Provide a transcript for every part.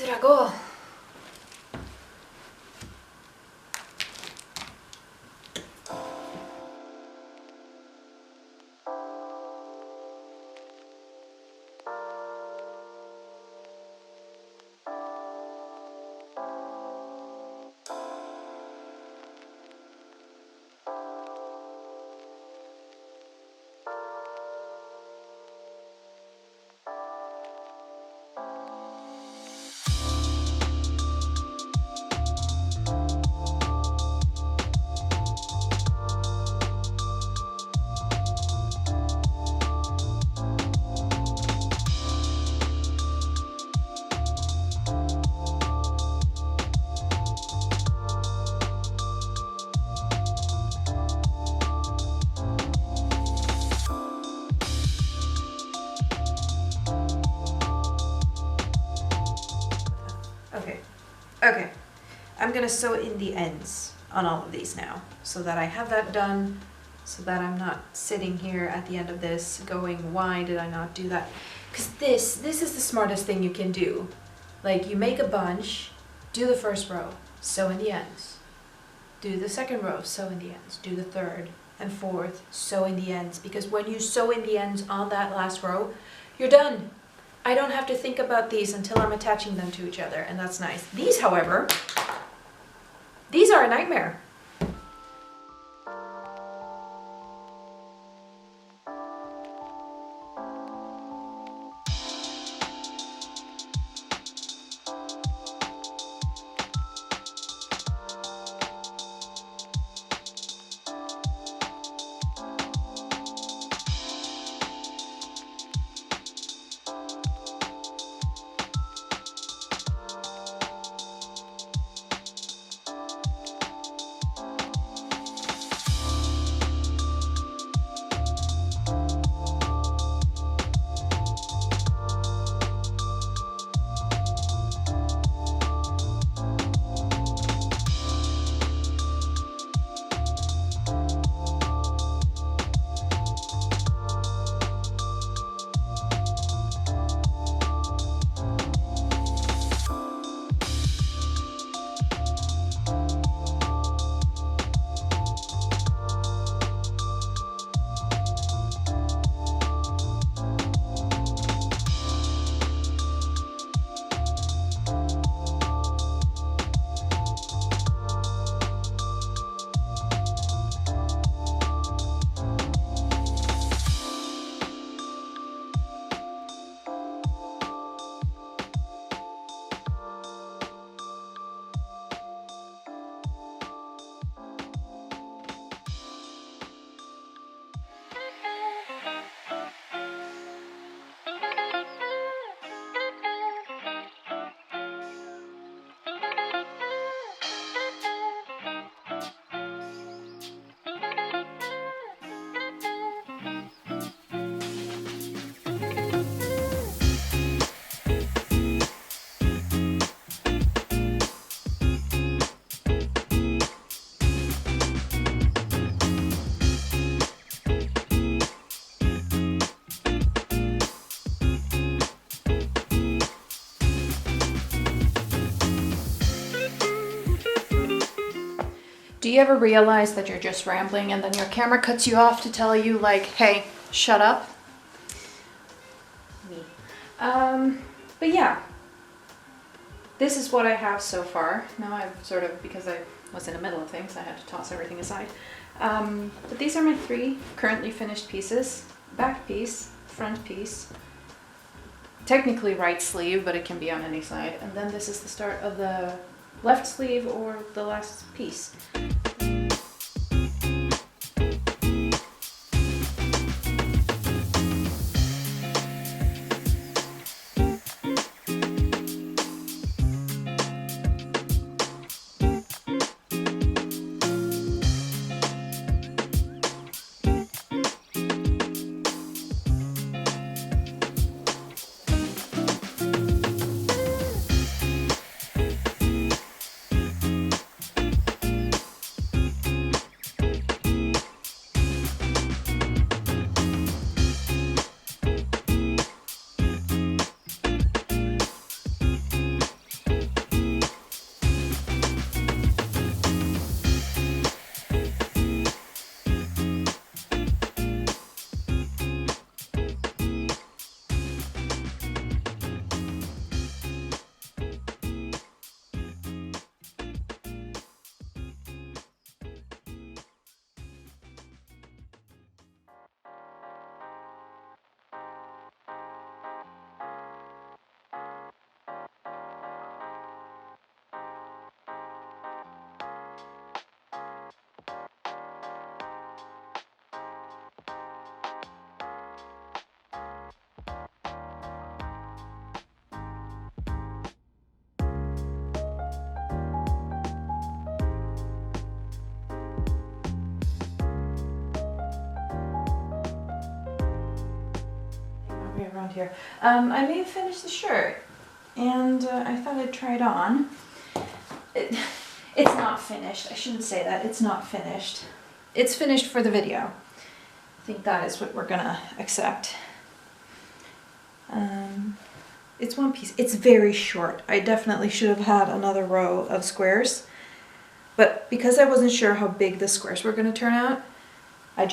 있으라고. Okay, I'm gonna sew in the ends on all of these now so that I have that done, so that I'm not sitting here at the end of this going, why did I not do that? Because this is the smartest thing you can do. Like, you make a bunch, do the first row, sew in the ends. Do the second row, sew in the ends. Do the third and fourth, sew in the ends. Because when you sew in the ends on that last row, you're done. I don't have to think about these until I'm attaching them to each other, and that's nice. These, however, these are a nightmare. Do you ever realize that you're just rambling and then your camera cuts you off to tell you, like, hey, shut up? Me. But yeah, this is what I have so far. Now I've sort of, because I was in the middle of things, I had to toss everything aside. But these are my 3 currently finished pieces. Back piece, front piece, technically right sleeve, but it can be on any side. And then this is the start of the left sleeve or the last piece. around here. I may have finished the shirt, and I thought I'd try it on. It's not finished. I shouldn't say that. It's not finished. It's finished for the video. I think that is what we're gonna accept. It's one piece. It's very short. I definitely should have had another row of squares, but because I wasn't sure how big the squares were gonna turn out, I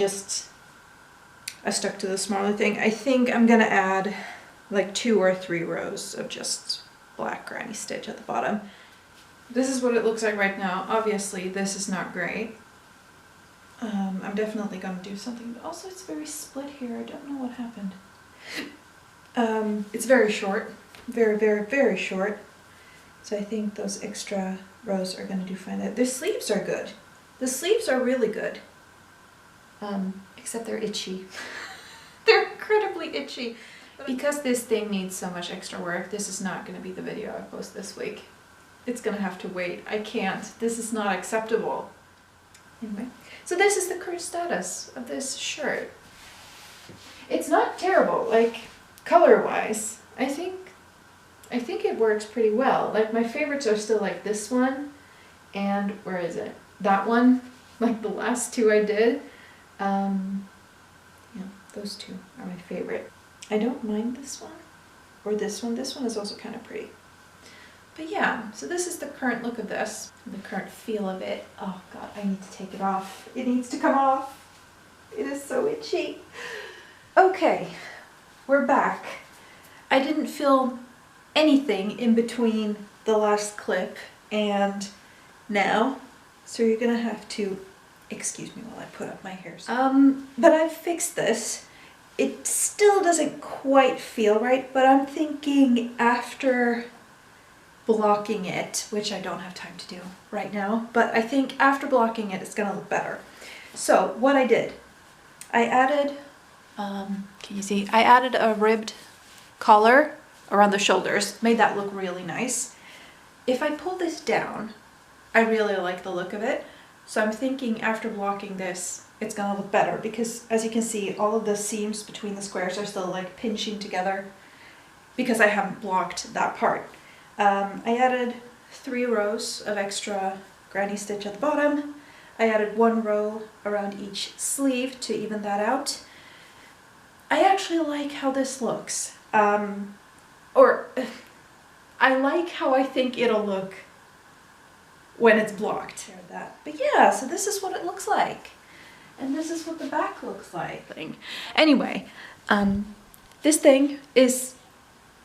stuck to the smaller thing. I think I'm gonna add like 2 or 3 rows of just black granny stitch at the bottom. This is what it looks like right now. Obviously, this is not great. I'm definitely gonna do something. Also, it's very split here. I don't know what happened. It's very short. Very, very, very short. So I think those extra rows are gonna do fine. The sleeves are good. The sleeves are really good. Except they're itchy. They're incredibly itchy. Because this thing needs so much extra work, this is not gonna be the video I post this week. It's gonna have to wait. I can't. This is not acceptable. Anyway, so this is the current status of this shirt. It's not terrible, like color-wise. I think it works pretty well. Like my favorites are still like this one, and where is it? That one, like the last 2 I did. Yeah, those 2 are my favorite. I don't mind this one or this one. This one is also kind of pretty. But yeah, so this is the current look of this, the current feel of it. Oh God, I need to take it off. It needs to come off. It is so itchy. Okay, we're back. I didn't film anything in between the last clip and now, so you're gonna have to excuse me while I put up my hair. But I've fixed this. It still doesn't quite feel right, but I'm thinking after blocking it, which I don't have time to do right now, but I think after blocking it, it's gonna look better. So what I did, I added, can you see? I added a ribbed collar around the shoulders, made that look really nice. If I pull this down, I really like the look of it. So I'm thinking after blocking this, it's gonna look better because as you can see, all of the seams between the squares are still like pinching together because I haven't blocked that part. I added 3 rows of extra granny stitch at the bottom. I added 1 row around each sleeve to even that out. I actually like how this looks. I like how I think it'll look when it's blocked. But yeah, so this is what it looks like. And this is what the back looks like. Anyway, this thing is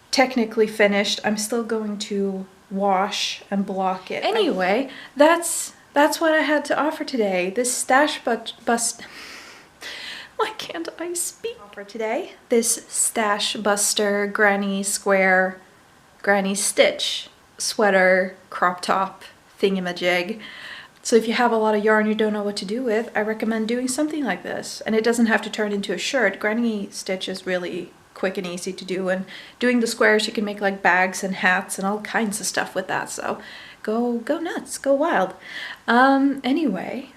technically finished. I'm still going to wash and block it. Anyway, that's what I had to offer today. This stash bust. Why can't I speak? For today, this stash buster granny square granny stitch sweater crop top thingamajig. So if you have a lot of yarn you don't know what to do with, I recommend doing something like this. And it doesn't have to turn into a shirt. Granny stitch is really quick and easy to do, and doing the squares you can make like bags and hats and all kinds of stuff with that. So go nuts, go wild. Anyway,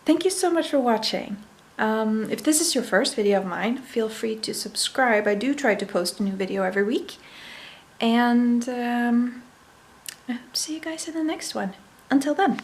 thank you so much for watching. If this is your first video of mine, feel free to subscribe. I do try to post a new video every week. And I hope to see you guys in the next one. Until then.